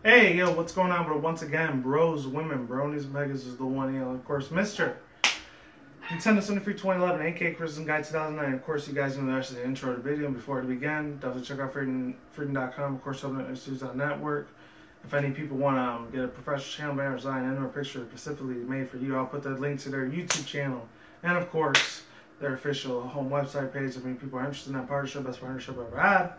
Hey, yo, what's going on, bro? Once again, bros, women, bronies, megas is the one, of course, Mr. Nintendo 73 2011, aka Christian Guide 2009. Of course, you guys know the rest of the intro to the video. Before it begin, definitely check out freedom.com, of course, Network. If any people want to get a professional channel banner design and or picture specifically made for you, I'll put the link to their YouTube channel and, of course, their official home website page if any people are interested in that partnership. Best partnership I've ever had.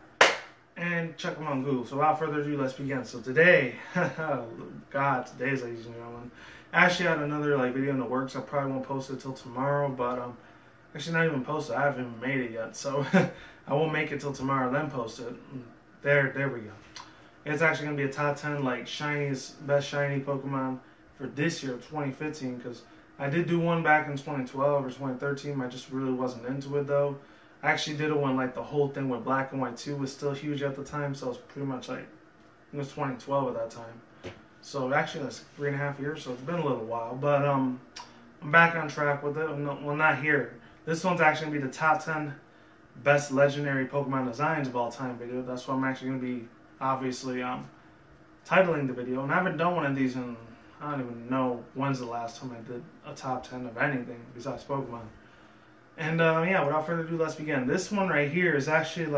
And check them on Google. So without further ado, let's begin. So today, today's, ladies and gentlemen, I actually had another video in the works. I probably won't post it till tomorrow, but actually not even posted. I haven't even made it yet, so I won't make it till tomorrow, then post it. There we go. It's actually gonna be a top 10 best shiny Pokemon for this year, 2015, because I did do one back in 2012 or 2013. I just really wasn't into it though. I actually did it when the whole thing with Black and White 2 was still huge at the time, so it was pretty much it was 2012 at that time. So actually that's 3.5 years, so it's been a little while. But I'm back on track with it. Well, not here. This one's actually going to be the top 10 best legendary Pokemon designs of all time video. That's what I'm actually going to be, obviously, titling the video. And I haven't done one of these in, I don't even know when's the last time I did a top 10 of anything besides Pokemon. And yeah, without further ado, let's begin. This one right here is actually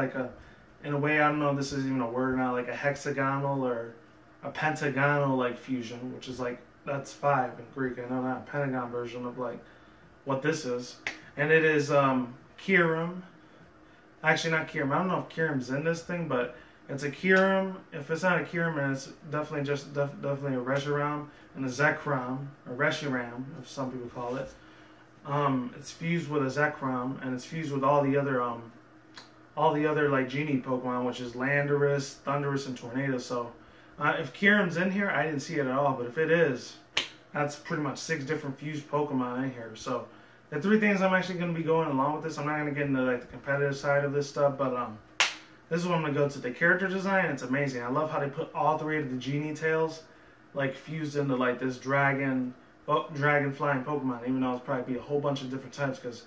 in a way, I don't know if this is even a word now, like a hexagonal or a pentagonal fusion, which is that's 5 in Greek. I know that, a pentagon version of what this is. And it is Kyurem. Actually not Kyurem. I don't know if Kyurem's in this thing, but it's a Kyurem. If it's not a Kyurem, then it's definitely definitely a Reshiram and a Zekrom, or Reshiram, if some people call it. It's fused with a Zekrom, and it's fused with all the other genie Pokemon, which is Landorus, Thundurus, and Tornado. So if Kyurem's in here, I didn't see it at all, but if it is, that's pretty much 6 different fused Pokemon in here. So the 3 things I'm actually going to be going along with this. I'm not going to get into the competitive side of this stuff, but this is what I'm going to go to. The character design, it's amazing. I love how they put all 3 of the genie tails fused into this dragon flying Pokemon, even though it's probably be a whole bunch of different types, because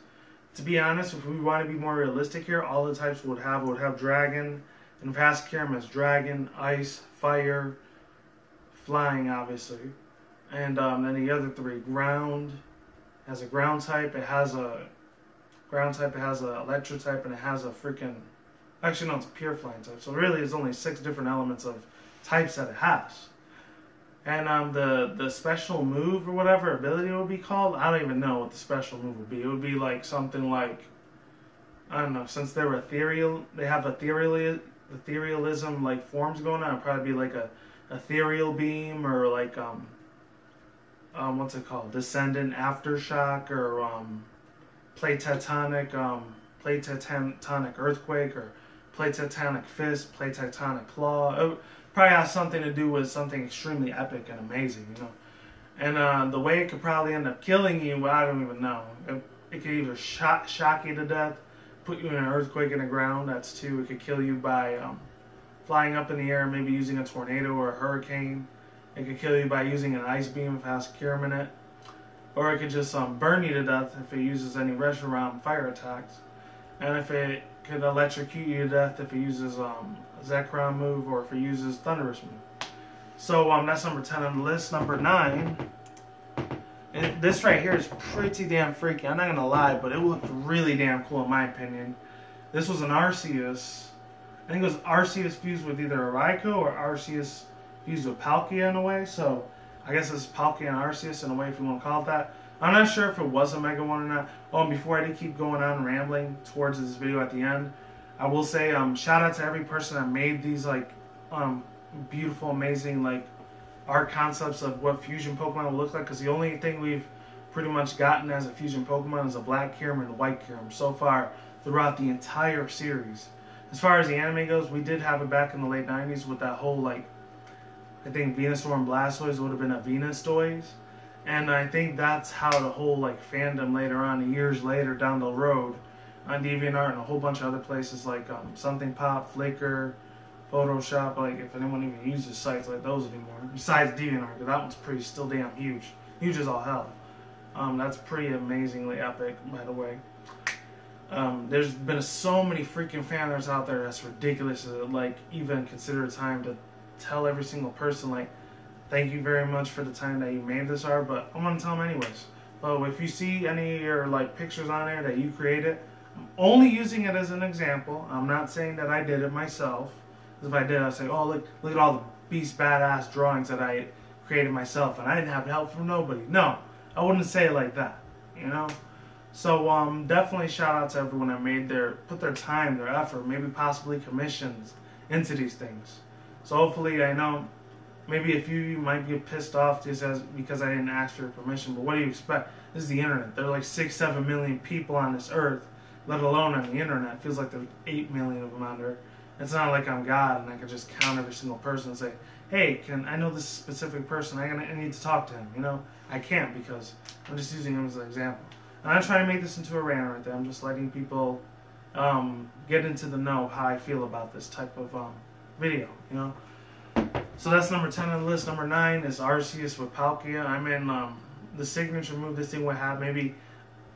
to be honest, if we want to be more realistic here, all the types would have dragon, and past Kyurem has dragon, ice, fire, flying obviously, and then the other 3, ground, has a ground type, it has a electro type, and it has a actually no, it's a pure flying type. So really it's only 6 different elements of types that it has. And the special move or whatever ability it would be called, I don't even know what the special move would be. It would be something I don't know, since they're ethereal, they have etherealism forms going on. It'd probably be a ethereal beam, or what's it called? Descendant aftershock, or plate tectonic earthquake, or plate tectonic fist, plate tectonic claw. Probably has something to do with something extremely epic and amazing, And the way it could probably end up killing you, I don't even know. It could either shock you to death, put you in an earthquake in the ground, that's 2. It could kill you by flying up in the air, maybe using a tornado or a hurricane. It could kill you by using an ice beam if it has Kyurem in it. Or it could just burn you to death if it uses any Reshiram fire attacks. And if it could electrocute you to death if it uses a Zekrom move, or if it uses Thundurus move. So that's number 10 on the list. Number 9, and this right here is pretty damn freaky. I'm not gonna lie, but it looked really damn cool in my opinion. This was an Arceus. I think it was Arceus fused with either a Raikou or Arceus fused with Palkia in a way. So I guess it's Palkia and Arceus in a way, if you want to call it that. I'm not sure if it was a Mega one or not. Oh, and before I do keep going on rambling towards this video at the end, I will say shout out to every person that made these beautiful, amazing art concepts of what fusion Pokemon will look like. Because the only thing we've pretty much gotten as a fusion Pokemon is a black Kyurem and a white Kyurem so far throughout the entire series. As far as the anime goes, we did have it back in the late 90s with that whole I think Venusaur and Blastoise would have been a Venustoise. And I think that's how the whole fandom later on, years later down the road, on DeviantArt and a whole bunch of other places Something Pop, Flickr, Photoshop, if anyone even uses sites like those anymore. Besides DeviantArt, because that one's still damn huge. Huge as all hell. That's pretty amazingly epic, by the way. There's been so many freaking fan arts out there that's ridiculous to even consider time to tell every single person, like, thank you very much for the time that you made this art, but I'm gonna tell them anyways. So if you see any of your like pictures on there that you created, I'm only using it as an example. I'm not saying that I did it myself. If I did, I'd say, oh, look at all the beast badass drawings that I created myself, and I didn't have help from nobody. No, I wouldn't say it like that, you know? So definitely shout out to everyone that put their time, their effort, maybe possibly commissions into these things. So hopefully, I know maybe a few of you might get pissed off because I didn't ask for your permission, but what do you expect? This is the internet. There are like 6-7 million people on this earth, let alone on the internet. It feels like there's 8 million of them on there. It's not like I'm God and I can just count every single person and say, hey, I know this specific person, I need to talk to him, you know? I can't because I'm just using him as an example. I'm not trying to make this into a rant right there. I'm just letting people get into the know how I feel about this type of video, you know? So that's number 10 on the list. Number 9 is Arceus with Palkia. I mean, the signature move this thing would have, maybe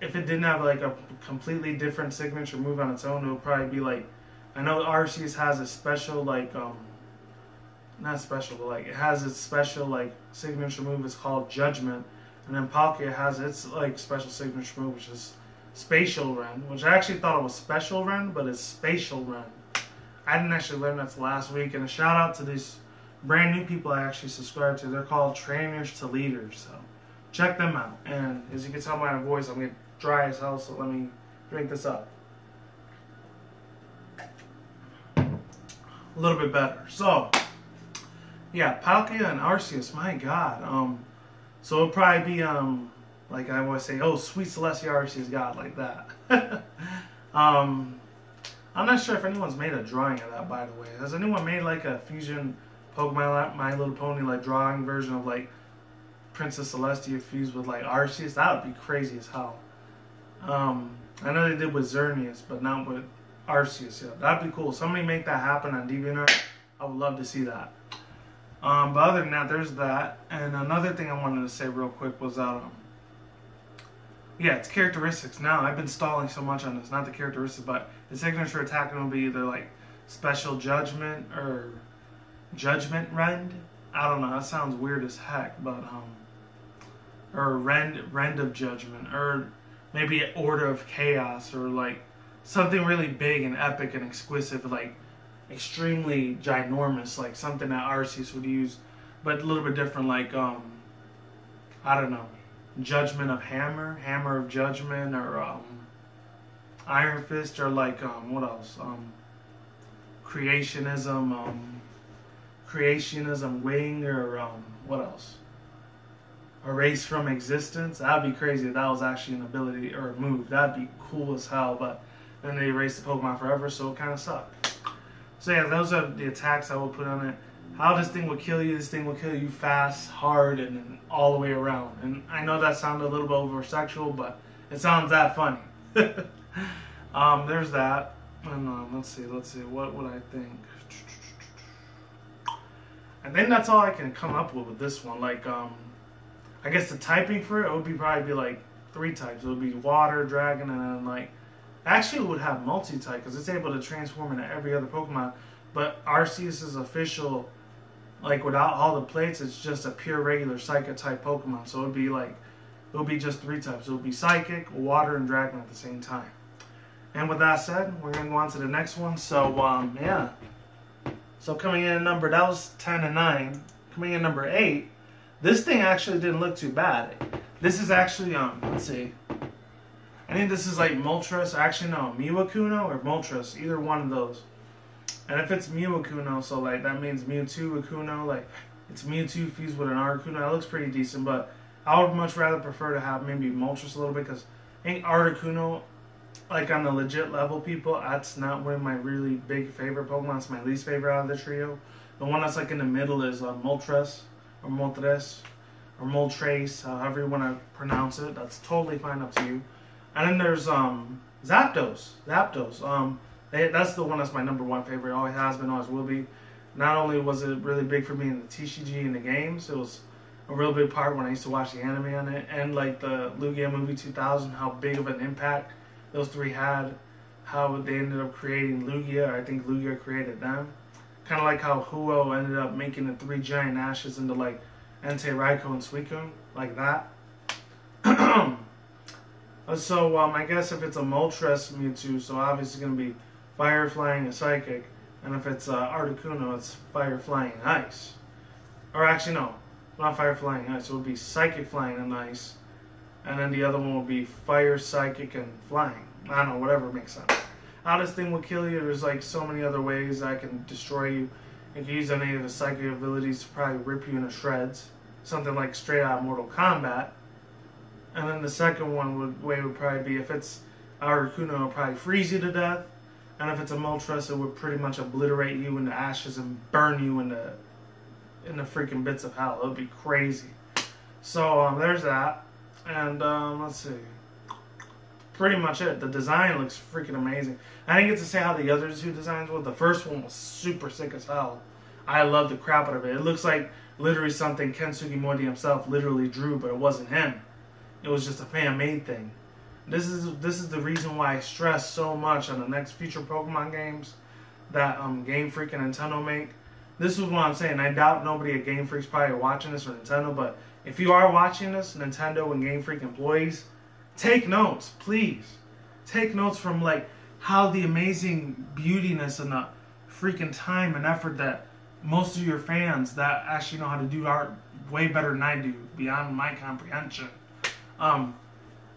if it didn't have like a completely different signature move on its own, it would probably be like, I know Arceus has a special like, not special, but like it has its special like signature move. It's called Judgment, and then Palkia has its like special signature move, which is Spatial Rend, which I actually thought it was Special Rend, but it's Spatial Rend. I didn't actually learn that last week, and a shout out to these brand new people I actually subscribe to. They're called Trainers to Leaders, so check them out. And as you can tell by my voice, I'm getting dry as hell, so let me drink this up. A little bit better. So yeah, Palkia and Arceus, my god. So it'll probably be like I always say, oh, sweet Celestia Arceus god, like that. I'm not sure if anyone's made a drawing of that, by the way. Has anyone made like a fusion Pokemon My Little Pony like drawing version of like Princess Celestia fused with like Arceus? That would be crazy as hell. I know they did with Xerneas, but not with Arceus. Yeah, that'd be cool. Somebody make that happen on DeviantArt. I would love to see that. But other than that, there's that. And another thing I wanted to say real quick was that, yeah, it's characteristics. Now, I've been stalling so much on this. Not the characteristics, but the signature attack will be either like Special Judgment or Judgment Rend. I don't know. That sounds weird as heck, but or Rend of Judgment, or maybe Order of Chaos, or like something really big and epic and exquisite, like extremely ginormous, like something that Arceus would use, but a little bit different, like I don't know, Judgment of Hammer, Hammer of Judgment, or Iron Fist, or like what else? Creationism Wing, or what else? Erase from Existence. That'd be crazy if that was actually an ability or a move. That'd be cool as hell, but then they erased the Pokemon forever, so it kind of sucked. So yeah, those are the attacks I would put on it. How this thing will kill you. This thing will kill you fast, hard, and all the way around. And I know that sounded a little bit over-sexual, but it sounds that funny. There's that. And let's see, what would I think? I think that's all I can come up with this one. Like, I guess the typing for it would probably be like 3 types. It would be Water, Dragon, and then like, actually it would have multi-type because it's able to transform into every other Pokemon. But Arceus' official, like without all the plates, it's just a pure regular Psychic type Pokemon. So it would be just 3 types. It would be Psychic, Water, and Dragon at the same time. And with that said, we're going to go on to the next one. So, yeah. So coming in at number, that was 10 and 9. Coming in number 8, this thing actually didn't look too bad. This is actually, let's see. I think this is like Moltres. Actually, no, Miwakuno or Moltres. Either one of those. And if it's Miwakuno, so like that means Mewtwo Akuno. Like it's Mewtwo fused with an Articuno. That looks pretty decent, but I would much rather prefer to have maybe Moltres a little bit because I think Articuno, like on the legit level, people, that's not one of my really big favorite Pokemon. It's my least favorite out of the trio. The one that's like in the middle is Moltres or Moltres or Moltres, however you want to pronounce it. That's totally fine, up to you. And then there's Zapdos. That's the one that's my number 1 favorite. Always has been, always will be. Not only was it really big for me in the TCG and the games, it was a real big part when I used to watch the anime on it, and like the Lugia movie 2000, how big of an impact those 3 had, how they ended up creating Lugia. I think Lugia created them. Kind of like how Huo ended up making the 3 giant ashes into like Entei, Raikou, and Suicune, like that. So I guess if it's a Moltres Mewtwo, so obviously it's going to be Fire, Flying, and Psychic. And if it's Articuno, it's Fire, Flying, and Ice. Or actually, no. Not Fire, Flying, and Ice. It would be Psychic, Flying, and Ice. And then the other one would be Fire, Psychic, and Flying. I don't know, whatever makes sense. How this thing will kill you, there's like so many other ways I can destroy you. You can use any of the psychic abilities to probably rip you into shreds. Something like straight out of Mortal Kombat. And then the second way would probably be if it's Articuno, it would probably freeze you to death. And if it's a Moltres, it would pretty much obliterate you into ashes and burn you in the freaking bits of hell. It would be crazy. So there's that. And let's see. Pretty much it. The design looks freaking amazing. I didn't get to say how the other 2 designs were. The first one was super sick as hell. I love the crap out of it. It looks like literally something Ken Sugimori himself literally drew, but it wasn't him. It was just a fan-made thing. This is the reason why I stress so much on the next future Pokemon games that Game Freak and Nintendo make. This is what I'm saying. I doubt nobody at Game Freak's probably watching this or Nintendo, but if you are watching this, Nintendo and Game Freak employees, take notes, please. Take notes from like how the amazing beautiness and the freaking time and effort that most of your fans that actually know how to do art way better than I do, beyond my comprehension.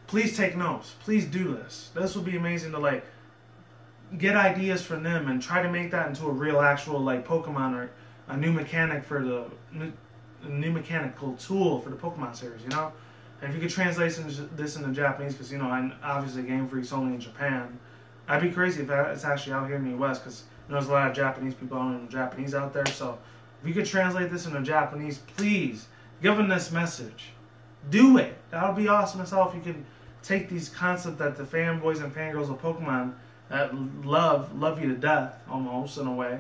Please take notes. Please do this. This would be amazing to like get ideas from them and try to make that into a real actual like Pokemon or a new mechanic for the new mechanical tool for the Pokemon series, you know? And if you could translate this into Japanese, because, you know, obviously Game Freak's only in Japan. I'd be crazy if it's actually out here in the US, because there's a lot of Japanese people on Japanese out there. So if you could translate this into Japanese, please give them this message. Do it. That would be awesome as hell if you could take these concepts that the fanboys and fangirls of Pokemon that love you to death, almost, in a way,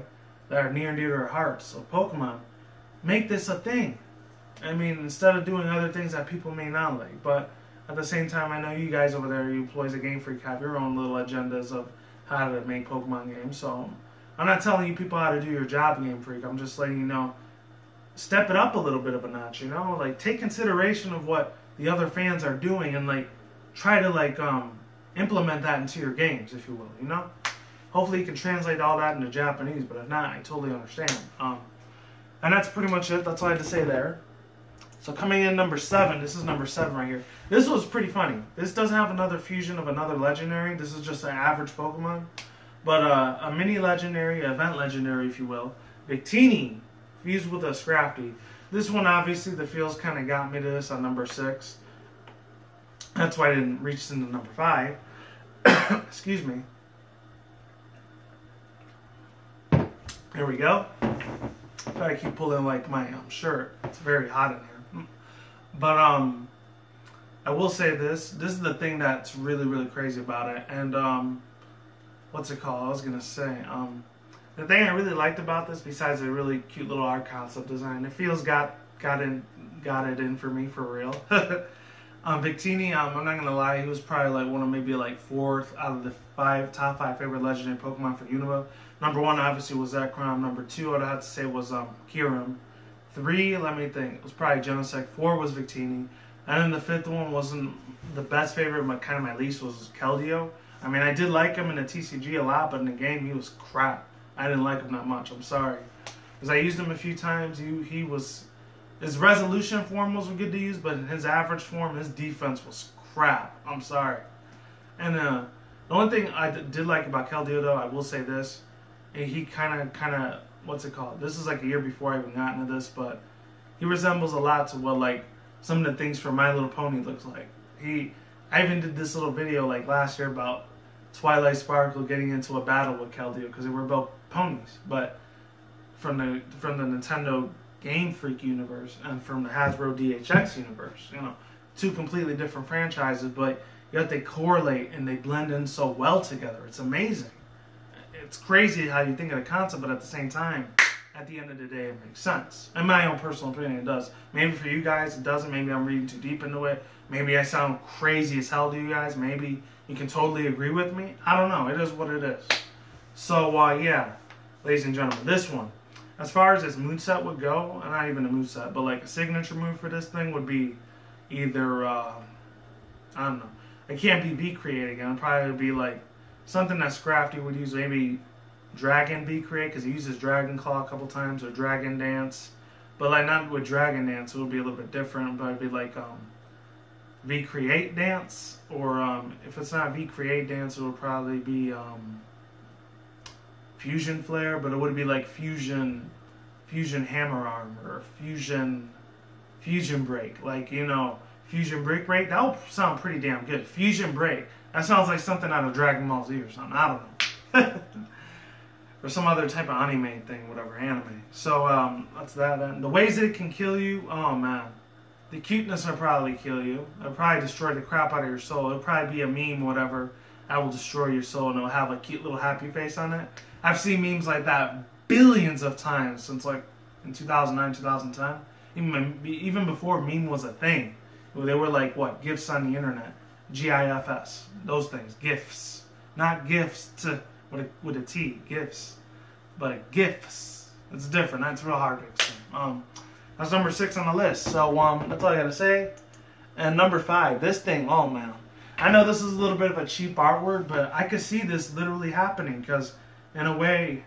that are near and dear to their hearts. So Pokemon, make this a thing. I mean, instead of doing other things that people may not like. But at the same time, I know you guys over there, you employees of Game Freak, have your own little agendas of how to make Pokemon games. So I'm not telling you people how to do your job, Game Freak. I'm just letting you know, step it up a little bit of a notch, you know? Like, take consideration of what the other fans are doing and, like, try to, like, implement that into your games, if you will, you know? Hopefully you can translate all that into Japanese, but if not, I totally understand. And that's pretty much it. That's all I had to say there. So coming in number 7, this is number 7 right here. This was pretty funny. This doesn't have another fusion of another legendary. This is just an average Pokemon. But a mini legendary, event legendary, if you will. Victini fused with a Scrafty. This one, obviously, the feels kind of got me to this on number 6. That's why I didn't reach into number 5. Excuse me. There we go. I keep pulling like my shirt. It's very hot in here. But I will say this. This is the thing that's really, really crazy about it. And what's it called? I was gonna say the thing I really liked about this, besides a really cute little art concept design, it feels got it in for me for real. Victini, I'm not gonna lie, he was probably like one of maybe like 4th out of the top 5 favorite legendary Pokemon for Unova. Number 1 obviously was Zekrom. Number 2 I'd have to say was Kyurem. 3, let me think, it was probably Genesect. 4 was Victini. And then the 5th one wasn't the best favorite, but kind of my least was Keldeo. I mean, I did like him in the TCG a lot, but in the game he was crap. I didn't like him that much, I'm sorry. Because I used him a few times, he was... His resolution form was good to use, but in his average form, his defense was crap. I'm sorry. And the only thing I did like about Keldeo, though, I will say this. He kind of, what's it called? This is like a year before I even got into this, but he resembles a lot to what, like, some of the things from My Little Pony looks like. I even did this little video, like, last year about Twilight Sparkle getting into a battle with Keldeo, because they were both ponies, but from the Nintendo Game Freak universe and from the Hasbro DHX universe, you know, 2 completely different franchises, but yet they correlate and they blend in so well together. It's amazing. It's crazy how you think of the concept, but at the same time, at the end of the day, it makes sense. In my own personal opinion, it does. Maybe for you guys, it doesn't. Maybe I'm reading too deep into it. Maybe I sound crazy as hell to you guys. Maybe you can totally agree with me. I don't know. It is what it is. So, yeah, ladies and gentlemen, this one. As far as its moveset would go, and not even a moveset, but like a signature move for this thing would be either, I don't know. It can't be Beat Create again. It'd probably be like something that Scrafty would use, maybe Dragon Beat Create, because he uses Dragon Claw a couple times, or Dragon Dance. But like not with Dragon Dance, it would be a little bit different, but it'd be like V-Create Dance, or if it's not V-Create Dance, it would probably be Fusion Flare, but it would be like Fusion Hammer Arm, or Fusion Break, like, you know, Fusion Break. That would sound pretty damn good. Fusion Break. That sounds like something out of Dragon Ball Z or something. I don't know. Or some other type of anime thing, whatever, anime. So, that's that. And the ways that it can kill you, oh man. The cuteness will probably kill you. It'll probably destroy the crap out of your soul. It'll probably be a meme, whatever, that will destroy your soul, and it'll have a cute little happy face on it. I've seen memes like that billions of times since like in 2009, 2010. Even before meme was a thing. They were like, what, GIFs on the internet. GIFs. Those things. GIFs. Not GIFs with a T. GIFs. But GIFs. It's different. That's real hard to explain. That's number 6 on the list. So, that's all I gotta say. And number 5. This thing, oh man. I know this is a little bit of a cheap artwork, but I could see this literally happening, because in a way,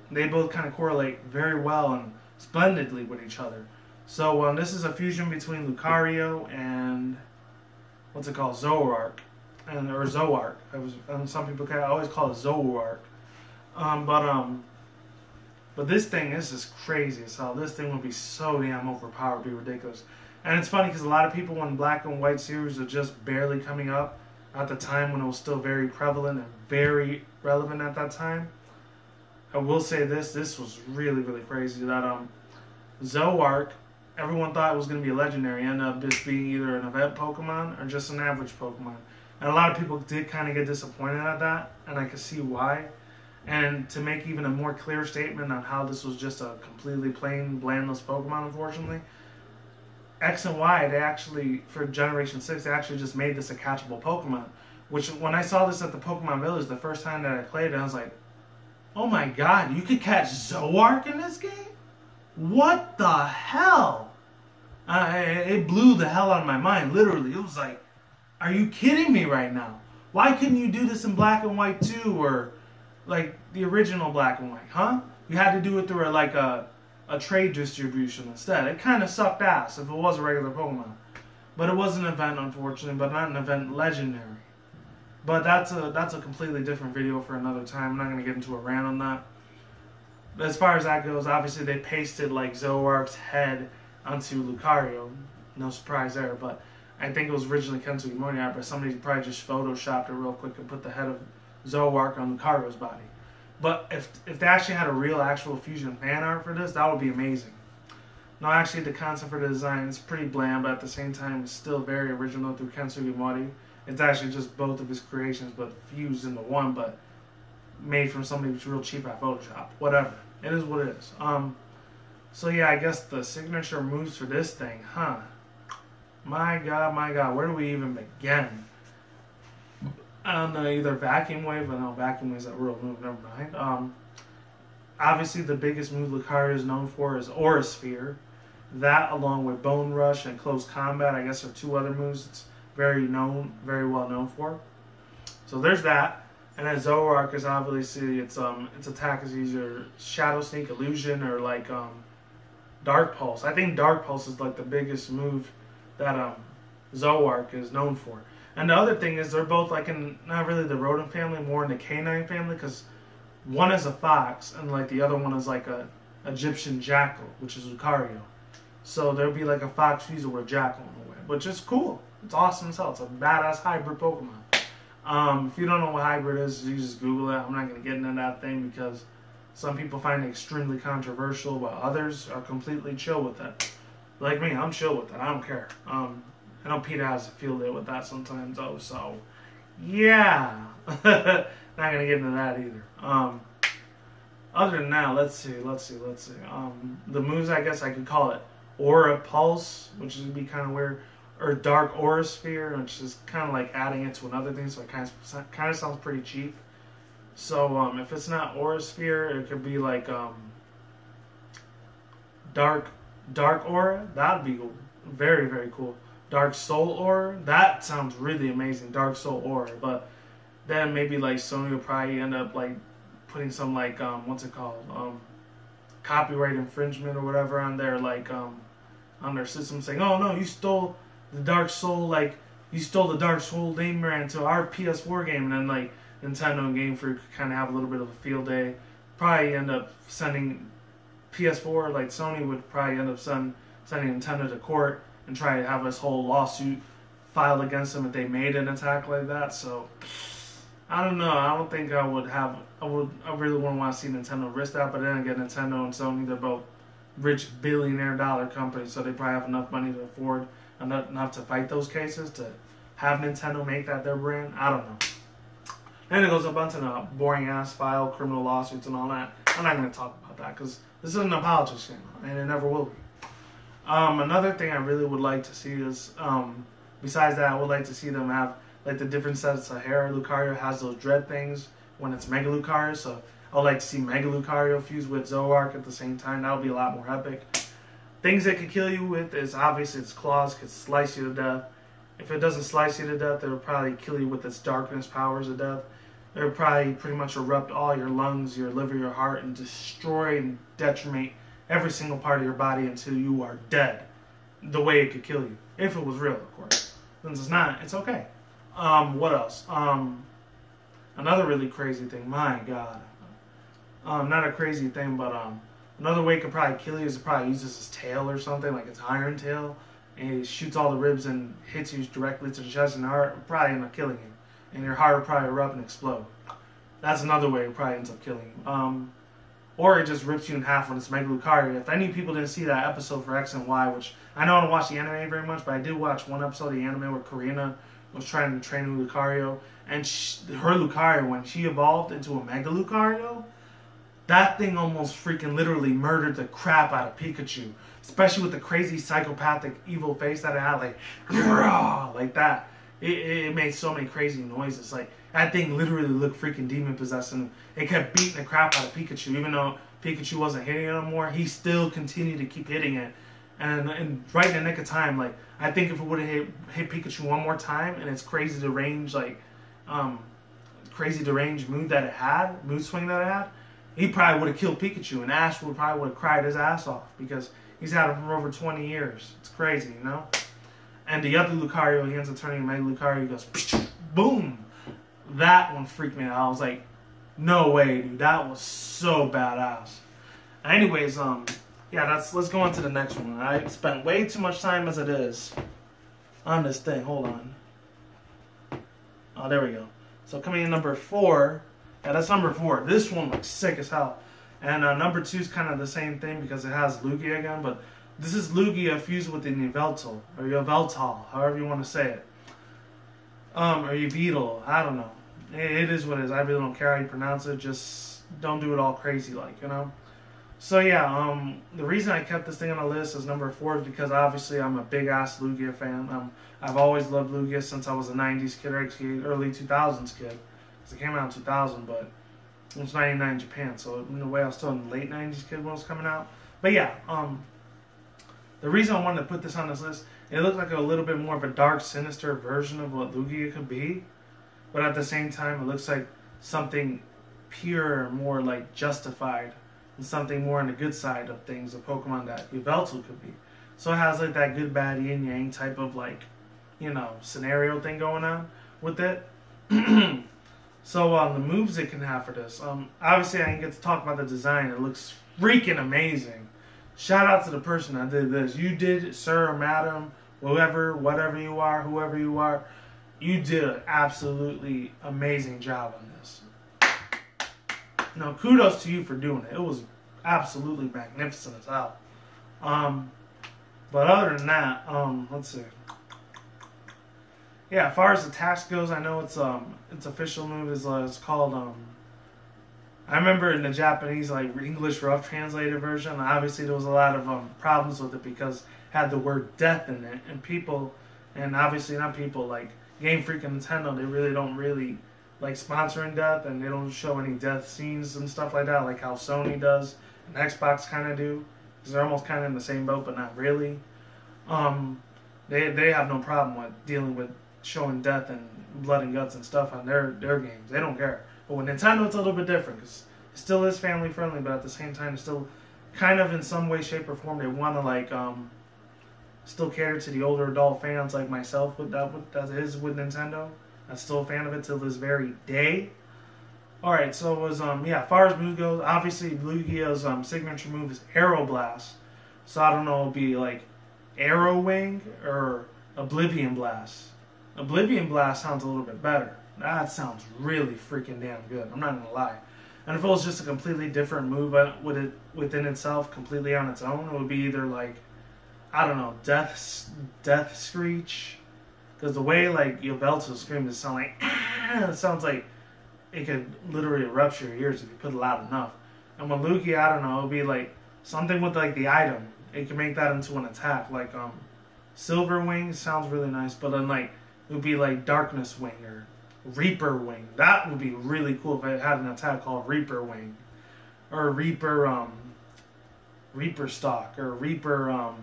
they both kind of correlate very well and splendidly with each other. So this is a fusion between Lucario and what's it called, Zoroark, or Zoark. Some people always call it Zoroark. But this thing is just crazy as hell. This thing would be so damn overpowered, it'd be ridiculous. And it's funny because a lot of people, when Black and White series were just barely coming up at the time when it was still very prevalent and very relevant at that time, I will say this was really, really crazy. That Zoark, everyone thought it was going to be a legendary, ended up just being either an event Pokemon or just an average Pokemon. And a lot of people did kind of get disappointed at that, and I could see why. And to make even a more clear statement on how this was just a completely plain, blandless Pokemon, unfortunately, X and Y, they actually, for Generation 6, they actually just made this a catchable Pokemon. Which, when I saw this at the Pokemon Village the first time that I played it, I was like, oh my god, you could catch Zoark in this game? What the hell? It blew the hell out of my mind, literally. It was like, are you kidding me right now? Why couldn't you do this in Black and White too, or like the original Black and White, huh? You had to do it through like a trade distribution instead. It kind of sucked ass if it was a regular Pokemon. But it was an event, unfortunately, but not an event legendary. But that's a completely different video for another time. I'm not going to get into a rant on that. But as far as that goes, obviously they pasted like Zoark's head onto Lucario. No surprise there, but I think it was originally Kensuke Mori, but somebody probably just photoshopped it real quick and put the head of Zoark on Lucario's body. But if they actually had a real actual fusion fan art for this, that would be amazing. Now actually the concept for the design is pretty bland, but at the same time it's still very original through Kensuke Mori. It's actually just both of his creations but fused into one, but made from somebody who's real cheap at Photoshop. Whatever. It is what it is. So yeah, I guess the signature moves for this thing, huh? My god, where do we even begin? I don't know, either Vacuum Wave, but no, Vacuum Wave is a real move, never mind. Obviously the biggest move Lucario is known for is Aura Sphere. That, along with Bone Rush and Close Combat, I guess are two other moves it's very well known for. So there's that. And then Zoroark is obviously, its attack is either Shadow Sneak, Illusion, or like Dark Pulse. I think Dark Pulse is like the biggest move that Zoroark is known for. And the other thing is they're both like in, not really the rodent family, more in the canine family, because one is a fox and like the other one is like a Egyptian jackal, which is Lucario. So there'll be like a fox fused with a jackal in a way, which is cool. It's awesome as hell. It's a badass hybrid Pokemon. If you don't know what hybrid is, you just Google it. I'm not going to get into that thing because some people find it extremely controversial, while others are completely chill with it. Like me, I'm chill with it. I don't care. I know Peter has a field day with that sometimes, though, so yeah. Not going to get into that either. Other than that, let's see. The moves, I guess I could call it Aura Pulse, which would be kind of weird. Or Dark Aura Sphere, which is kind of like adding it to another thing, so it kind of sounds pretty cheap. So if it's not Aura Sphere, it could be like Dark Aura, that'd be very, very cool. Dark Soul Aura, that sounds really amazing. Dark Soul Aura, but then maybe like Sony will probably end up like putting some like what's it called, copyright infringement or whatever on their like on their system, saying, oh no, you stole the Dark Soul, like you stole the Dark Soul name brand to our PS4 game, and then like Nintendo and Game Freak kind of have a little bit of a field day. Probably end up sending PS4, like Sony would probably end up sending Nintendo to court and try to have this whole lawsuit filed against them if they made an attack like that. So I don't know. I don't think I would have. I really wouldn't want to see Nintendo risk that. But then again, Nintendo and Sony, they're both rich billionaire dollar companies, so they probably have enough money to afford enough to fight those cases to have Nintendo make that their brand. I don't know. And it goes a bunch of boring ass file, criminal lawsuits and all that. I'm not going to talk about that because this isn't an apology channel, and it never will be. Another thing I really would like to see is, besides that, I would like to see them have like the different sets of hair. Lucario has those dread things when it's Mega Lucario, so I would like to see Mega Lucario fused with Zoroark at the same time. That would be a lot more epic. Things it could kill you with is obviously its claws could slice you to death. If it doesn't slice you to death, it will probably kill you with its darkness powers of death. It will probably pretty much erupt all your lungs, your liver, your heart, and destroy and detriment every single part of your body until you are dead. The way it could kill you. If it was real, of course. Since it's not, it's okay. What else? Another really crazy thing. My God. Not a crazy thing, but another way it could probably kill you is it probably uses his tail or something, like its iron tail. And it shoots all the ribs and hits you directly to the chest and the heart. It'll probably end up killing you. And your heart will probably erupt and explode. That's another way it probably ends up killing you. Or it just rips you in half when it's Mega Lucario. If any people didn't see that episode for X and Y, which I don't watch the anime very much, but I did watch one episode of the anime where Karina was trying to train with Lucario. And her Lucario, when she evolved into a Mega Lucario, that thing almost freaking literally murdered the crap out of Pikachu. Especially with the crazy psychopathic evil face that it had, like that. It made so many crazy noises. Like, that thing literally looked freaking demon possessed, and it kept beating the crap out of Pikachu. Even though Pikachu wasn't hitting it anymore, he still continued to keep hitting it. And right in the nick of time, like, I think if it would have hit Pikachu one more time, and its crazy deranged, like, crazy deranged mood that it had, mood swing that it had, he probably would have killed Pikachu, and Ash would have cried his ass off, because he's had it for over 20 years. It's crazy, you know? And the other Lucario, he ends up turning Mega Lucario, he goes, boom! That one freaked me out. I was like, no way, dude. That was so badass. Anyways, yeah, let's go on to the next one. I spent way too much time as it is on this thing. Hold on. Oh, there we go. So coming in number 4. Yeah, that's number 4. This one looks sick as hell. And number 2 is kind of the same thing because it has Lugia again, but this is Lugia fused with an Yveltal, or Yveltal, however you want to say it. Or Yveltal, I don't know. It is what it is. I really don't care how you pronounce it. Just don't do it all crazy like, you know? So yeah, the reason I kept this thing on the list as number 4 is because obviously I'm a big-ass Lugia fan. I've always loved Lugia since I was a 90s kid, or actually early 2000s kid. Because it came out in 2000, but it was 99 in Japan, so in a way I was still in the late 90s kid when it was coming out. But yeah, the reason I wanted to put this on this list, it looked like a little bit more of a dark, sinister version of what Lugia could be. But at the same time, it looks like something pure, more like justified, and something more on the good side of things, a Pokemon that Yveltal could be. So it has like that good, bad, yin yang type of like, you know, scenario thing going on with it. So the moves it can have for this. Obviously, I didn't get to talk about the design. It looks freaking amazing. Shout out to the person that did this. You did it, sir or madam, whatever you are, whoever you are. You did an absolutely amazing job on this. Now, kudos to you for doing it. It was absolutely magnificent as hell. But other than that, let's see. Yeah, as far as attacks goes, I know its official move is it's called I remember in the Japanese, like English rough translated version, obviously there was a lot of problems with it because it had the word death in it, and people, and obviously not people, like Game Freak and Nintendo, they really don't like sponsoring death, and they don't show any death scenes and stuff like that, like how Sony does and Xbox kind of do. because they're almost kind of in the same boat, but not really. They have no problem with dealing with showing death and blood and guts and stuff on their games. They don't care. But with Nintendo, it's a little bit different, because it still is family friendly, but at the same time, it's still kind of in some way, shape, or form, they want to like still cater to the older adult fans like myself. With that is with Nintendo. I'm still a fan of it till this very day. Alright, so it was, yeah, as far as move goes, obviously Lugia's signature move is Aero Blast. So I don't know, it'll be like Arrow Wing or Oblivion Blast. Oblivion Blast sounds a little bit better. That sounds really freaking damn good. I'm not gonna lie. And if it was just a completely different move within itself, completely on its own, it would be either like, I don't know, Death Screech. Because the way like Yveltal screams, it sounds like, it sounds like it could literally rupture your ears if you put it loud enough. And with Lugia, I don't know, it would be like something with like the item. It can make that into an attack. Like Silver Wing sounds really nice, but then like it would be like Darkness Wing or Reaper Wing. That would be really cool if it had an attack called Reaper Wing. Or Reaper Stalk or Reaper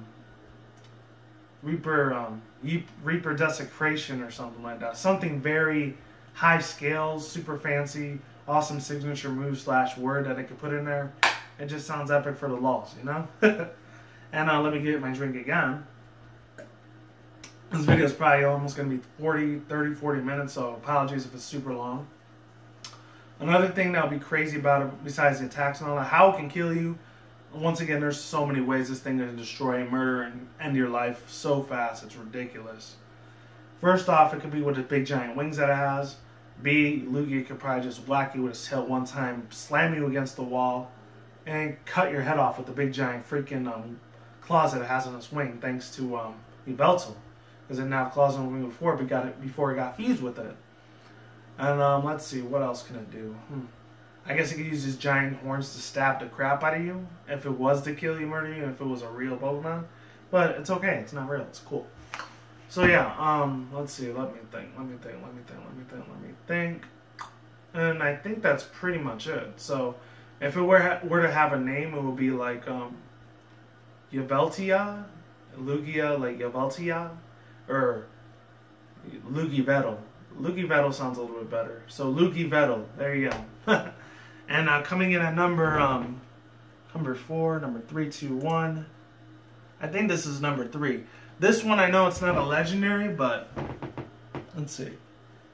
Desecration or something like that. Something very high scales, super fancy, awesome signature move / word that I could put in there. It just sounds epic for the lolz, you know? And let me get my drink again. This video is probably almost going to be 30, 40 minutes, so apologies if it's super long. Another thing that would be crazy about it, besides the attacks and all that, how it can kill you. Once again, there's so many ways this thing can destroy and murder and end your life so fast, it's ridiculous. First off, it could be with the big giant wings that it has. B, Lugia could probably just whack you with his tail one time, slam you against the wall, and cut your head off with the big giant freaking claws that it has on its wing, thanks to Yveltal. Because it didn't have claws on the wing before, but before it got fused with it. And let's see, what else can it do? I guess it could use his giant horns to stab the crap out of you, if it was to kill you, murder you, if it was a real Pokemon. But it's okay, it's not real, it's cool. So yeah, let's see, let me think. And I think that's pretty much it. So, if it were to have a name, it would be like, Yveltal, Lugia, like Yveltal, or Lugivetal. Lugivetal sounds a little bit better. So Lugivetal, there you go. And coming in at number 4, number 3, 2, 1. I think this is number 3. This one I know it's not a legendary, but let's see.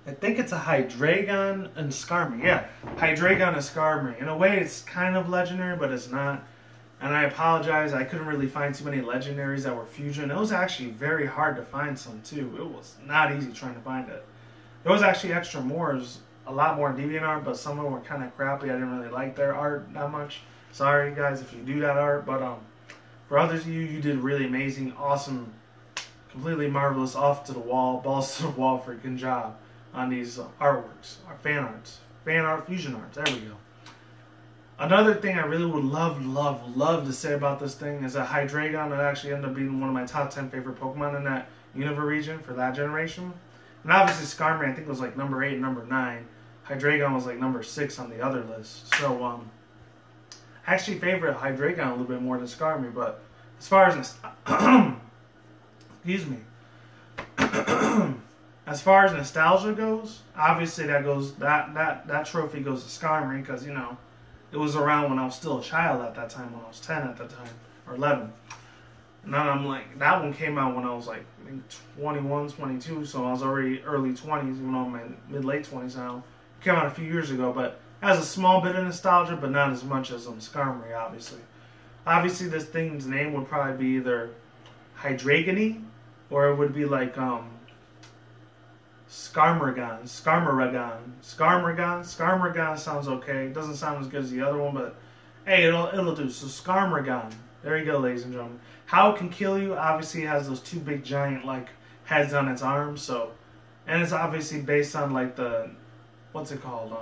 I think it's a Hydreigon and Skarmory. Yeah, Hydreigon and Skarmory. In a way, it's kind of legendary, but it's not. And I apologize, I couldn't really find too many legendaries that were fusion. It was actually very hard to find some too. It was not easy trying to find it. There was actually extra mores, a lot more in DeviantArt, but some of them were kind of crappy. I didn't really like their art that much. Sorry guys if you do that art, but for others of you, you did really amazing, awesome, completely marvelous, off to the wall, balls to the wall freaking job on these artworks, or fan art, fusion arts. There we go. Another thing I really would love to say about this thing is that Hydreigon would actually end up being one of my top 10 favorite Pokemon in that Unova region for that generation. And obviously Skarmory I think was like number 8 and number 9. Hydreigon was like number 6 on the other list. So I actually favorite Hydreigon a little bit more than Skarmory, but as far as excuse me. As far as nostalgia goes, obviously that trophy goes to Skarmory because, you know, it was around when I was still a child at that time, when I was 10 at that time, or 11. And then I'm like, that one came out when I was like, I think 21, 22, so I was already early 20s, even though I'm in mid-late 20s now. It came out a few years ago, but it has a small bit of nostalgia, but not as much as Skarmory, obviously. Obviously, this thing's name would probably be either Hydreigony, or it would be like, Skarmory. Skarmory sounds okay. It doesn't sound as good as the other one, but hey, it'll do. So Skarmory. There you go, ladies and gentlemen. How it can kill you? Obviously, it has those 2 big giant like heads on its arms. So, and it's obviously based on like the, what's it called?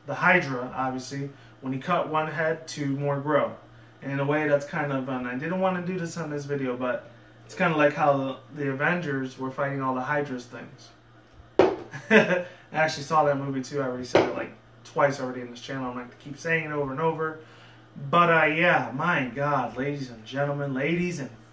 The Hydra. Obviously, when you cut one head, 2 more grow. And in a way, that's kind of, and I didn't want to do this on this video, but it's kind of like how the Avengers were fighting all the Hydra's things. I actually saw that movie too. I already said it like twice already in this channel. I'm like to keep saying it over and over. But yeah, my God, ladies and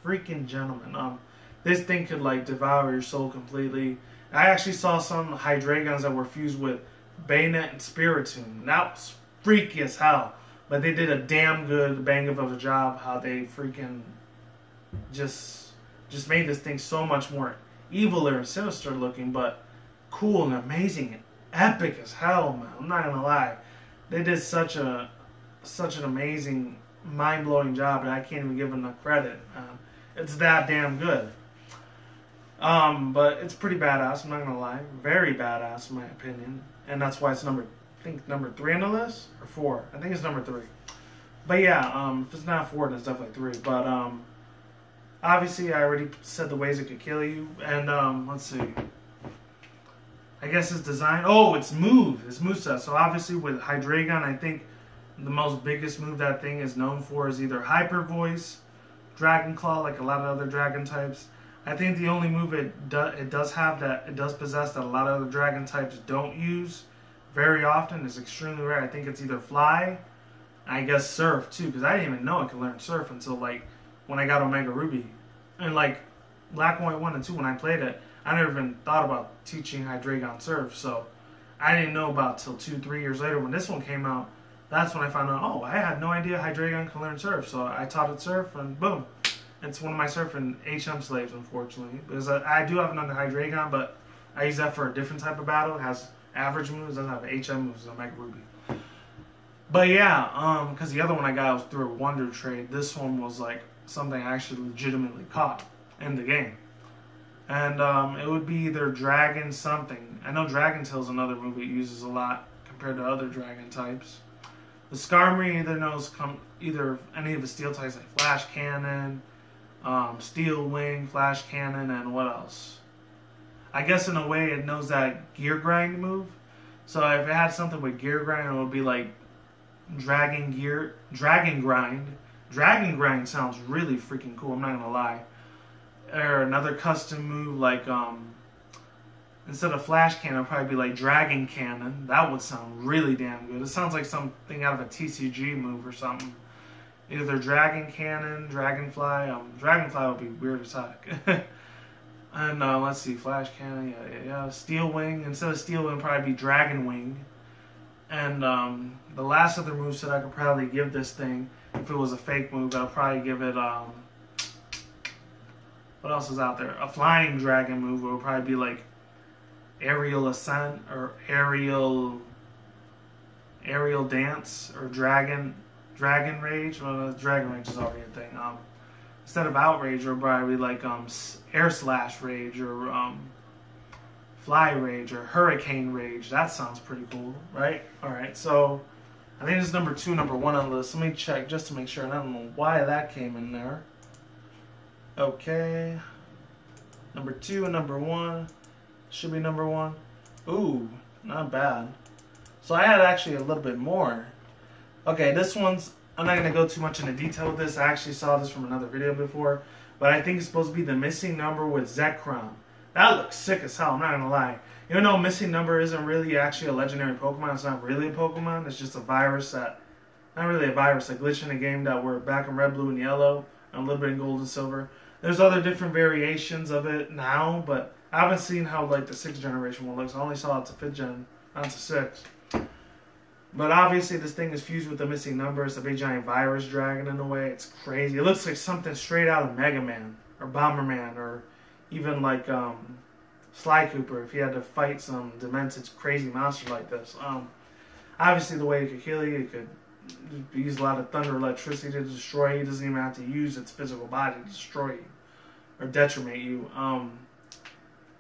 freaking gentlemen, this thing could like devour your soul completely. I actually saw some Hydreigons that were fused with Bayonet and Spiritomb. That was freaky as hell. But they did a damn good bang of a job how they freaking just made this thing so much more eviler and sinister looking, but cool and amazing and epic as hell, man. I'm not gonna lie. They did such an amazing, mind-blowing job that I can't even give them enough credit. It's that damn good. But it's pretty badass, I'm not gonna lie. Very badass in my opinion. And that's why it's number 3 on the list? Or 4? I think it's number 3. But yeah, if it's not 4, then it's definitely 3. But obviously I already said the ways it could kill you. And let's see. I guess it's design. Oh, it's move. It's moveset. So obviously with Hydreigon, I think the most biggest move that thing is known for is either Hyper Voice, Dragon Claw, like a lot of other dragon types. I think the only move it does possess that a lot of other dragon types don't use very often is extremely rare. I think it's either Fly, I guess Surf too, because I didn't even know I could learn Surf until like when I got Omega Ruby. And like Black and White 1 and 2 when I played it, I never even thought about teaching Hydreigon Surf, so I didn't know about till 2-3 years later when this one came out. That's when I found out, oh, I had no idea Hydreigon can learn Surf, so I taught it Surf, and boom. It's one of my Surf and HM slaves, unfortunately. Because I do have another Hydreigon, but I use that for a different type of battle. It has average moves, doesn't have HM moves, on Mega Ruby. But yeah, because the other one I got was through a Wonder Trade. This one was like something I actually legitimately caught in the game. And it would be either Dragon something. I know Dragon Tail's another move it uses a lot compared to other dragon types. The Skarmory either any of the steel types like Flash Cannon, Steel Wing, Flash Cannon, and what else? I guess in a way it knows that Gear Grind move. So if it had something with Gear Grind, it would be like Dragon Grind. Dragon Grind sounds really freaking cool, I'm not gonna lie. Or another custom move like instead of Flash Cannon, it'd probably be like Dragon Cannon. That would sound really damn good. It sounds like something out of a TCG move or something. Either Dragon Cannon, Dragonfly. Dragonfly would be weird as heck. And let's see, Flash Cannon, yeah. Steel Wing. Instead of Steel Wing, it'd probably be Dragon Wing. And the last other moves that I could probably give this thing, if it was a fake move, I'd probably give it what else is out there? A flying dragon move would probably be like Aerial Ascent or Aerial Dance or Dragon Rage. Well, Dragon Rage is already a thing. Instead of Outrage, it would probably be like Air Slash Rage or Fly Rage or Hurricane Rage. That sounds pretty cool, right? Alright, so I think this is number 2, number 1 on the list. Let me check just to make sure. And I don't know why that came in there. Okay. Number 2 and number 1. Should be number 1. Ooh, not bad. So I had actually a little bit more. Okay, this one's, I'm not going to go too much into detail with this. I actually saw this from another video before. But I think it's supposed to be the missing number with Zekrom. That looks sick as hell, I'm not going to lie. Even though missing number isn't really actually a legendary Pokemon, it's not really a Pokemon, it's just a virus that, not really a virus, a glitch in the game that were back in Red, Blue, and Yellow, and a little bit in Gold and Silver. There's other different variations of it now, but I haven't seen how like the 6th generation one looks. I only saw it to 5th gen, not to 6. But obviously this thing is fused with the missing number. It's a big giant virus dragon in a way. It's crazy. It looks like something straight out of Mega Man or Bomberman or even like Sly Cooper if he had to fight some demented crazy monster like this. Obviously the way it could kill you, it could use a lot of thunder electricity to destroy you. It doesn't even have to use its physical body to destroy you or detriment you.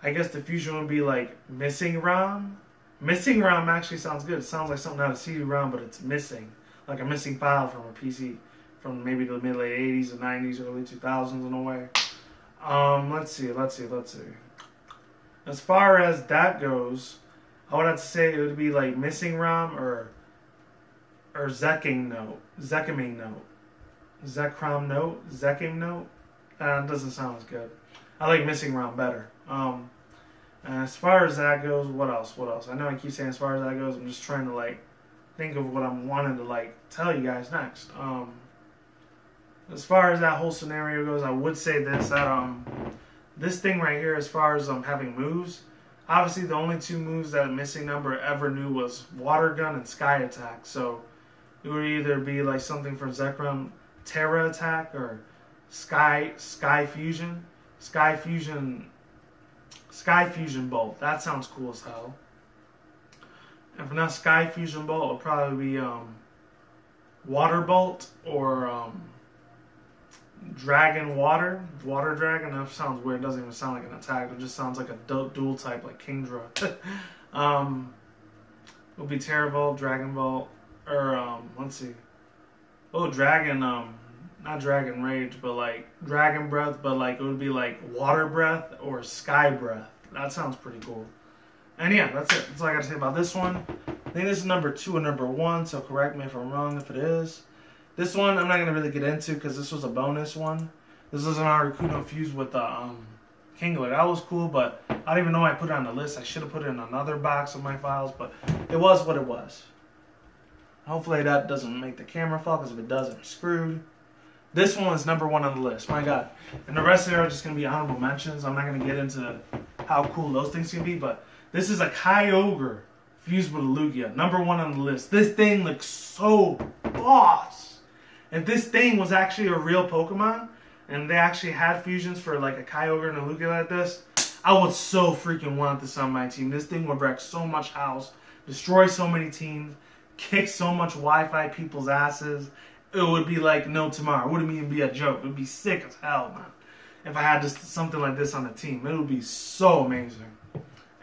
I guess the fusion would be like Missing ROM. Missing ROM actually sounds good. It sounds like something out of CD-ROM, but it's missing. Like a missing file from a PC from maybe the mid-late 80s or 90s, early 2000s in a way. Let's see. As far as that goes, I would have to say it would be like Missing ROM or Zekrom Note. It doesn't sound as good. I like Missing ROM better. And as far as that goes, what else? I know I keep saying as far as that goes. I'm just trying to like think of what I'm wanting to like tell you guys next. As far as that whole scenario goes, I would say this, that this thing right here, as far as having moves, obviously the only two moves that Missing Number ever knew was Water Gun and Sky Attack. So it would either be like something for Zekrom, Terra Attack, or Sky Fusion Bolt. That sounds cool as hell. And for not Sky Fusion Bolt, it'll probably be Water Bolt or Dragon Water Dragon. That sounds weird. It doesn't even sound like an attack. It just sounds like a dual type, like Kingdra. It'll be Terra Volt, Dragon Volt, or let's see. Oh, Dragon. Not Dragon Rage, but like Dragon Breath. But like it would be like Water Breath or Sky Breath. That sounds pretty cool. And yeah, that's it. That's all I got to say about this one. I think this is number 2 and number 1. So correct me if I'm wrong if it is. This one I'm not going to really get into because this was a bonus one. This was an Articuno fused with Kingler. That was cool, but I don't even know I put it on the list. I should have put it in another box of my files, but it was what it was. Hopefully that doesn't make the camera fall, because if it does, I'm screwed. This one is number 1 on the list. My God. And the rest of it are just going to be honorable mentions. I'm not going to get into how cool those things can be, but this is a Kyogre fused with a Lugia. Number 1 on the list. This thing looks so boss. If this thing was actually a real Pokemon, and they actually had fusions for like a Kyogre and a Lugia like this, I would so freaking want this on my team. This thing would wreck so much house, destroy so many teams, kick so much Wi-Fi people's asses. It would be like no tomorrow. It wouldn't even be a joke. It would be sick as hell, man. If I had something like this on the team, it would be so amazing.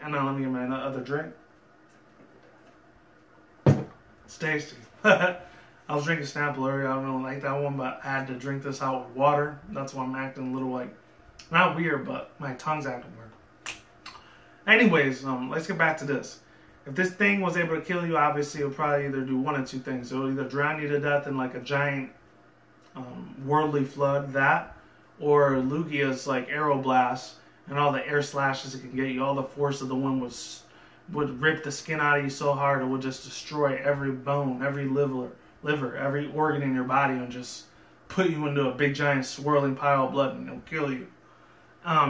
And now let me get my other drink. It's tasty. I was drinking Snapple earlier. I don't really like that one, but I had to drink this out with water. That's why I'm acting a little like, not weird, but my tongue's acting weird. Anyways, let's get back to this. If this thing was able to kill you, obviously it would probably either do one of two things. It would either drown you to death in like a giant worldly flood, or Lugia's like Arrow Blast and all the air slashes it can get you, all the force of the wind would rip the skin out of you so hard it would just destroy every bone, every liver, every organ in your body, and just put you into a big giant swirling pile of blood and it'll kill you.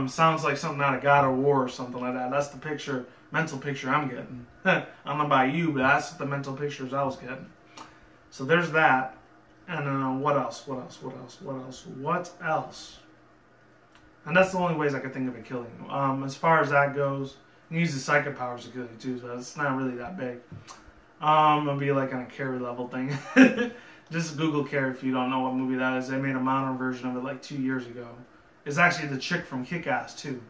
Sounds like something out of God of War or something like that. That's the mental picture I'm getting. I don't know about you, but that's the mental pictures I was getting. So there's that. And what else? And that's the only ways I could think of it killing you. As far as that goes, you can use the psychic powers to kill you too, so it's not really that big. It'll be like on a Carrie level thing. Just Google Carrie if you don't know what movie that is. They made a modern version of it like 2 years ago. It's actually the chick from Kick-Ass too.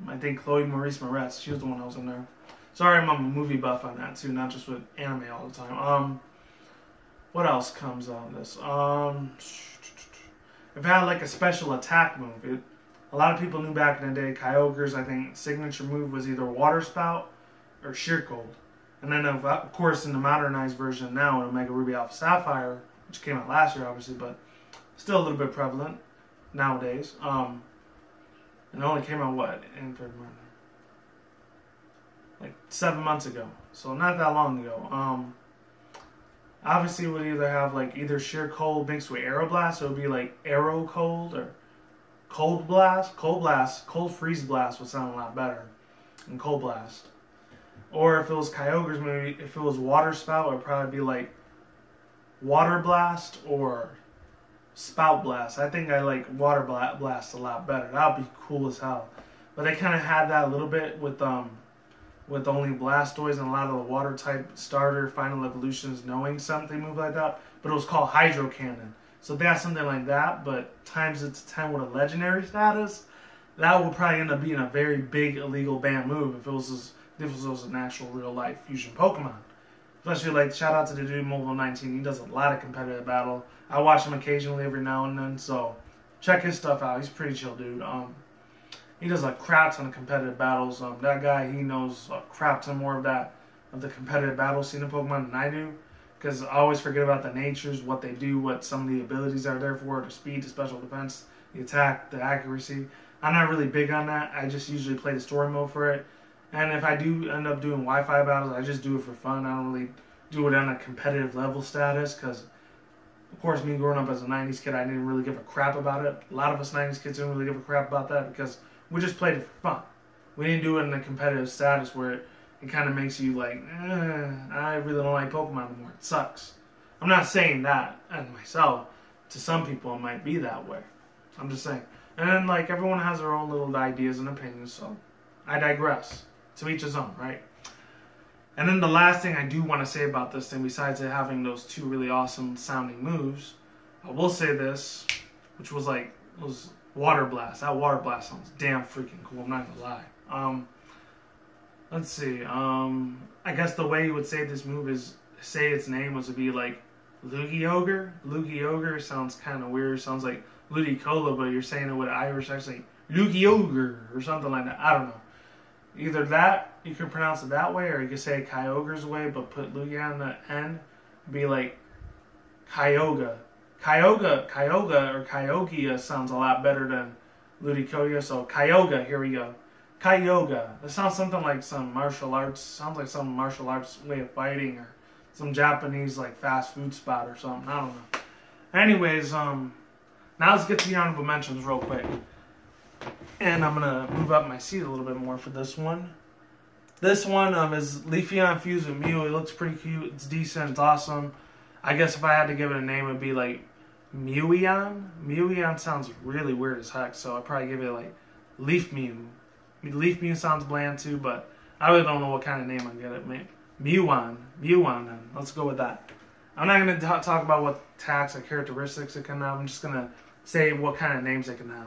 I think Chloe Maurice Moretz. She was the one that was in there. Sorry, I'm a movie buff on that too, not just with anime all the time. What else comes on this? If it had like a special attack move, a lot of people knew back in the day, Kyogre's, I think, signature move was either Water Spout or Sheer Cold. And then, of course, in the modernized version now, in Omega Ruby Alpha Sapphire, which came out last year, obviously, but still a little bit prevalent nowadays. And it only came out, what, in February? Like 7 months ago. So not that long ago. Obviously, it would either have, like, either Sheer Cold mixed with Aero Blast, so it would be, like, Aero Cold or Cold Blast. Cold Freeze Blast would sound a lot better than Cold Blast. Or if it was Kyogre's, maybe if it was Water Spout, it would probably be like Water Blast or Spout Blast. I think I like Water Blast a lot better. That would be cool as hell. But they kind of had that a little bit with only Blastoise and a lot of the water type starter Final Evolutions knowing something move like that. But it was called Hydro Cannon. So if they had something like that, but times it to 10 with a legendary status, that would probably end up being a very big illegal ban move if it was an actual real life fusion Pokemon. Especially like shout out to the dude Mobile 19. He does a lot of competitive battle. I watch him occasionally every now and then, so check his stuff out. He's a pretty chill dude. He does like crap ton of competitive battles. That guy, he knows a crap ton more of the competitive battle scene of Pokemon than I do. Because I always forget about the natures, what they do, what some of the abilities are there for, the speed, the special defense, the attack, the accuracy. I'm not really big on that. I just usually play the story mode for it. And if I do end up doing Wi-Fi battles, I just do it for fun. I don't really do it on a competitive level status, because of course me growing up as a 90s kid, I didn't really give a crap about it. A lot of us 90s kids didn't really give a crap about that because we just played it for fun. We didn't do it in a competitive status where it kind of makes you like, I really don't like Pokemon anymore. It sucks. I'm not saying that and myself. To some people it might be that way. I'm just saying. And then like everyone has their own little ideas and opinions, so I digress. To each his own, right? And then the last thing I do want to say about this thing, besides it having those two really awesome sounding moves, I will say this, which was Water Blast. That Water Blast sounds damn freaking cool, I'm not gonna lie. Let's see, I guess the way you would say this move is, say its name would be like Lugiogre. Lugiogre sounds kind of weird, sounds like Ludicolo, but you're saying it with an Irish accent, Lugiogre, or something like that, I don't know. Either that, you can pronounce it that way, or you can say Kyogre's way, but put Lugia on the end, be like Kyogre. Kyogre or Kyogre sounds a lot better than Ludicolo, so Kyogre, here we go. Kyogre. That sounds something like some martial arts, sounds like some martial arts way of fighting, or some Japanese like fast food spot or something, I don't know. Anyways, now let's get to the honorable mentions real quick. And I'm going to move up my seat a little bit more for this one. This one is Leafeon fused with Mew. It looks pretty cute. It's decent. It's awesome. I guess if I had to give it a name, it would be like Meweon. Meweon sounds really weird as heck, so I'd probably give it like Leaf Mew. Leaf Mew sounds bland too, but I really don't know what kind of name I'd get it. Mewon. Mewon then. Let's go with that. I'm not going to talk about what attacks or characteristics it can have. I'm just going to say what kind of names it can have.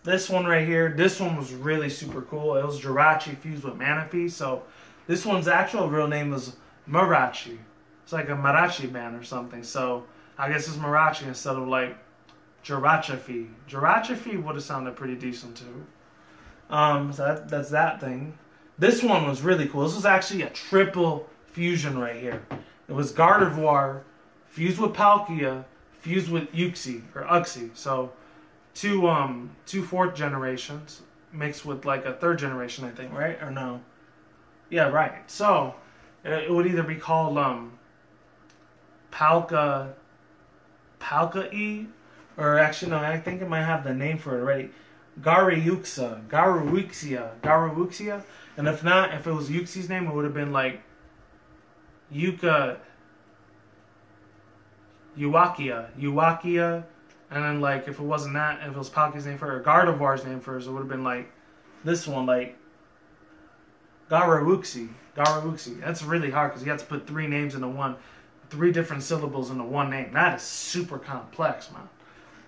This one right here, this one was really super cool. It was Jirachi fused with Manaphy. So this one's actual real name was Marachi. It's like a Marachi band or something. So I guess it's Marachi instead of like Jirachi. Jirachi would have sounded pretty decent too. So that's that thing. This one was really cool. This was actually a triple fusion right here. It was Gardevoir fused with Palkia, fused with Uxie. So two fourth generations mixed with like a third generation, I think, right? Or no? Yeah, right. So it would either be called Palka-E, or actually no, I think it might have the name for it already. Garuxia. And if not, if it was Uxie's name, it would have been like Uwakia. And then, like, if it wasn't that, if it was Palkia's name first, or Gardevoir's name first, it would have been, like, this one, like, Garuxi. That's really hard, because you have to put three names into one, three different syllables into one name. That is super complex, man.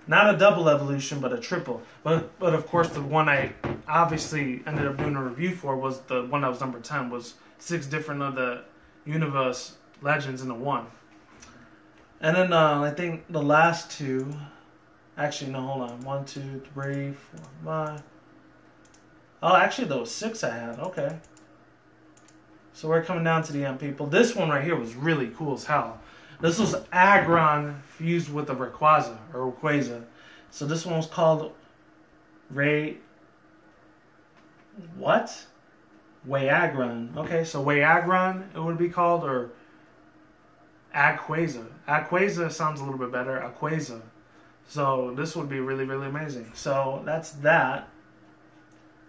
Not a double evolution, but a triple. But of course, the one I obviously ended up doing a review for was the one that was number 10, was 6 different of the universe legends into one. And then, I think the last two... Actually, no, hold on. 1, 2, 3, 4, 5. Oh, actually, there was 6 I had. Okay. So we're coming down to the end, people. This one right here was really cool as hell. This was Aggron fused with a Rayquaza, or Rayquaza. So this one was called Wayaggron. Okay, so Wayaggron it would be called, or Agquaza. Agquaza sounds a little bit better. Aquaza. So this would be really, really amazing. So that's that.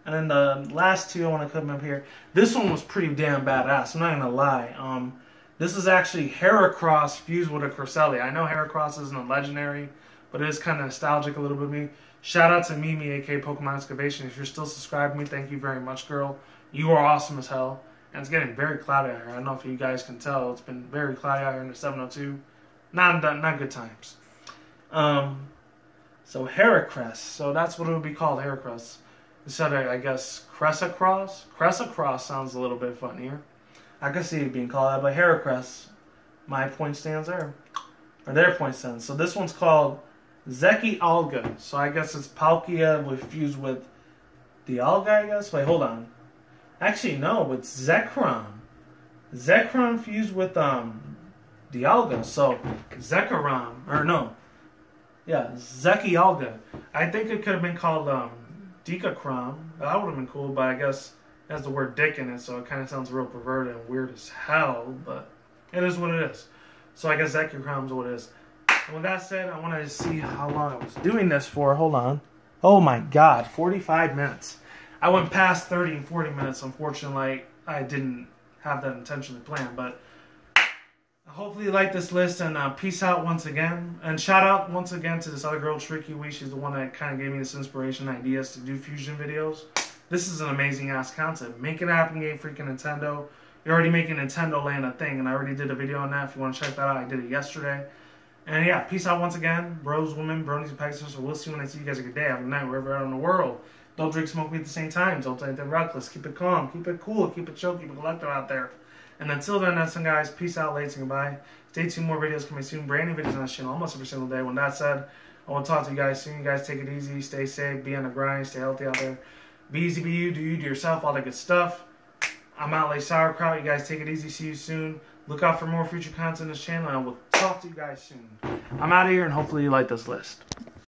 And then the last two I want to come up here. This one was pretty damn badass. I'm not going to lie. This is actually Heracross fused with a Cresselia. I know Heracross isn't a legendary, but it is kind of nostalgic a little bit of me. Shout out to Mimi, aka Pokemon Excavation. If you're still subscribed to me, thank you very much, girl. You are awesome as hell. And it's getting very cloudy out here. I don't know if you guys can tell. It's been very cloudy out here in the 702. Not good times. So Heracross. So that's what it would be called, Heracross. Instead of, I guess, Cressacross. Cressacross sounds a little bit funnier. I can see it being called that, but Heracross, my point stands there. Or their point stands. So this one's called Zekrom. So I guess it's Palkia fused with Dialga, I guess? Wait, hold on. Actually, no, it's Zekrom. Zekrom fused with Dialga. So Zekrom, or no. Yeah, Zekialga. I think it could have been called Dekacrom. That would have been cool, but I guess it has the word dick in it, so it kind of sounds real perverted and weird as hell, but It is what it is. So I guess Zekrom's what it is. And with that said, I want to see how long I was doing this for. Hold on. Oh my god, 45 minutes. I went past 30 and 40 minutes. Unfortunately, I didn't have that intentionally planned. But hopefully you like this list, and peace out once again. And shout out once again to this other girl, Tricky Wee. She's the one that kind of gave me this inspiration ideas to do fusion videos. This is an amazing ass concept. Make it happen, game freaking Nintendo. You're already making Nintendo Land a thing, and I already did a video on that. If you want to check that out, I did it yesterday. And yeah, peace out once again. Bros, women, bronies, and pegasisters. So we'll see when I see you guys a good day. Have a good night wherever you're at in the world. Don't drink, smoke weed at the same time. Don't take the reckless. Keep it calm. Keep it cool. Keep it chill. Keep it collective out there. And until then, that's it, guys. Peace out, ladies, and goodbye. Stay tuned. More videos coming soon. Brand new videos on this channel almost every single day. When that's said, I will talk to you guys soon. You guys take it easy. Stay safe. Be on the grind. Stay healthy out there. Be easy, be you. Do you, do yourself. All that good stuff. I'm out like sauerkraut. You guys take it easy. See you soon. Look out for more future content on this channel. I will talk to you guys soon. I'm out of here, and hopefully you like this list.